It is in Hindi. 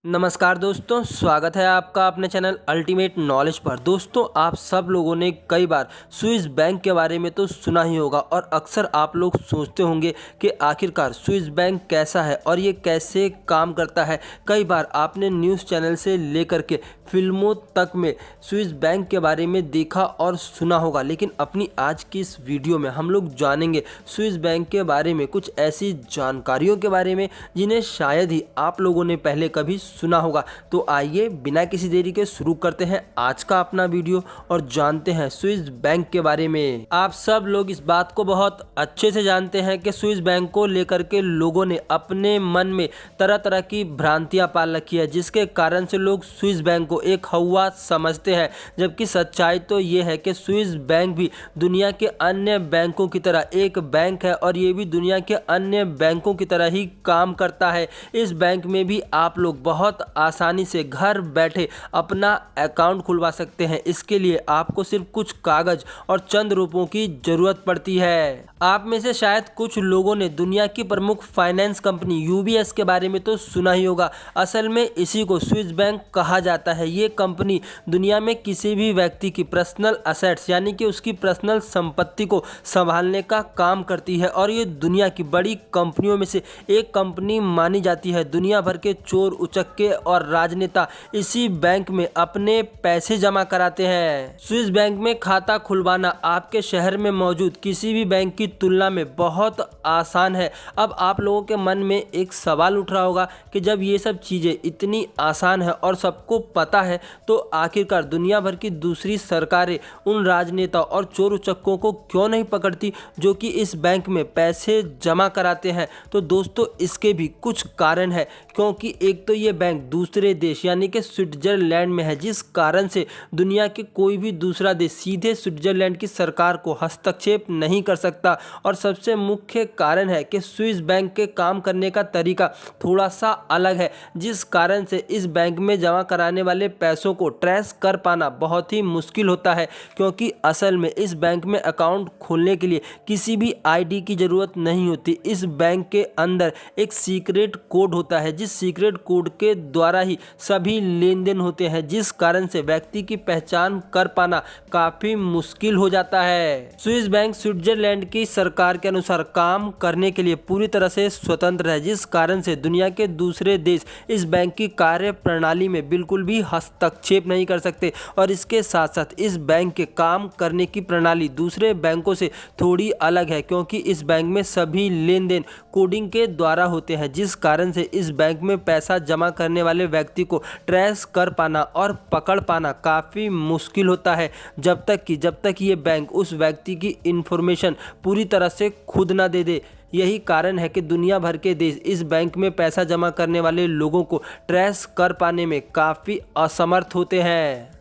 नमस्कार दोस्तों, स्वागत है आपका अपने चैनल अल्टीमेट नॉलेज पर। दोस्तों, आप सब लोगों ने कई बार स्विस बैंक के बारे में तो सुना ही होगा और अक्सर आप लोग सोचते होंगे कि आखिरकार स्विस बैंक कैसा है और ये कैसे काम करता है। कई बार आपने न्यूज़ चैनल से लेकर के फिल्मों तक में स्विस बैंक के बारे में देखा और सुना होगा, लेकिन अपनी आज की इस वीडियो में हम लोग जानेंगे स्विस बैंक के बारे में कुछ ऐसी जानकारियों के बारे में जिन्हें शायद ही आप लोगों ने पहले कभी सुना होगा। तो आइए बिना किसी देरी के शुरू करते हैं आज का अपना वीडियो और जानते हैं स्विस बैंक के बारे में। आप सब लोग इस बात को बहुत अच्छे से जानते हैं कि स्विस बैंक को लेकर के लोगों ने अपने मन में तरह तरह की भ्रांतियां पाल रखी है, जिसके कारण से लोग स्विस बैंक को एक हवा समझते हैं। जबकि सच्चाई तो ये है कि स्विस बैंक भी दुनिया के अन्य बैंकों की तरह एक बैंक है और ये भी दुनिया के अन्य बैंकों की तरह ही काम करता है। इस बैंक में भी आप लोग बहुत आसानी से घर बैठे अपना अकाउंट खुलवा सकते हैं। इसके लिए आपको सिर्फ कुछ कागज और चंद रुपयों की जरूरत पड़ती है। आप में से शायद कुछ लोगों ने दुनिया की प्रमुख फाइनेंस कंपनी यूबीएस के बारे में तो सुना ही होगा। असल में इसी को स्विस बैंक कहा जाता है। ये कंपनी दुनिया में किसी भी व्यक्ति की पर्सनल असेट्स यानी कि उसकी पर्सनल संपत्ति को संभालने का काम करती है और ये दुनिया की बड़ी कंपनियों में से एक कंपनी मानी जाती है। दुनिया भर के चोर उचक्के और राजनेता इसी बैंक में अपने पैसे जमा कराते हैं। स्विस बैंक में खाता खुलवाना आपके शहर में मौजूद किसी भी बैंक की तुलना में बहुत आसान है। अब आप लोगों के मन में एक सवाल उठ रहा होगा कि जब ये सब चीज़ें इतनी आसान है और सबको पता है, तो आखिरकार दुनिया भर की दूसरी सरकारें उन राजनेता और चोर उचक्कों को क्यों नहीं पकड़ती जो कि इस बैंक में पैसे जमा कराते हैं। तो दोस्तों, इसके भी कुछ कारण है, क्योंकि एक तो ये बैंक दूसरे देश यानी कि स्विट्जरलैंड में है, जिस कारण से दुनिया के कोई भी दूसरा देश सीधे स्विट्जरलैंड की सरकार को हस्तक्षेप नहीं कर सकता। और सबसे मुख्य कारण है कि स्विस बैंक के काम करने का तरीका थोड़ा सा अलग है, जिस कारण से इस बैंक में जमा कराने वाले पैसों को ट्रेस कर पाना बहुत ही मुश्किल होता है। क्योंकि असल में इस बैंक में अकाउंट खोलने के लिए किसी भी आईडी की ज़रूरत नहीं होती। इस बैंक के अंदर एक सीक्रेट कोड होता है, जिस सीक्रेट कोड के द्वारा ही सभी लेन देन होते हैं, जिस कारण से व्यक्ति की पहचान कर पाना काफ़ी मुश्किल हो जाता है। स्विस बैंक स्विट्जरलैंड की सरकार के अनुसार काम करने के लिए पूरी तरह से स्वतंत्र है, जिस कारण से दुनिया के दूसरे देश इस बैंक की कार्य प्रणाली में बिल्कुल भी हस्तक्षेप नहीं कर सकते। और इसके साथ साथ इस बैंक के काम करने की प्रणाली दूसरे बैंकों से थोड़ी अलग है, क्योंकि इस बैंक में सभी लेन देन कोडिंग के द्वारा होते हैं, जिस कारण से इस बैंक में पैसा जमा करने वाले व्यक्ति को ट्रेस कर पाना और पकड़ पाना काफ़ी मुश्किल होता है, जब तक ये बैंक उस व्यक्ति की इंफॉर्मेशन पूरी तरह से खुद ना दे दे। यही कारण है कि दुनिया भर के देश इस बैंक में पैसा जमा करने वाले लोगों को ट्रेस कर पाने में काफ़ी असमर्थ होते हैं।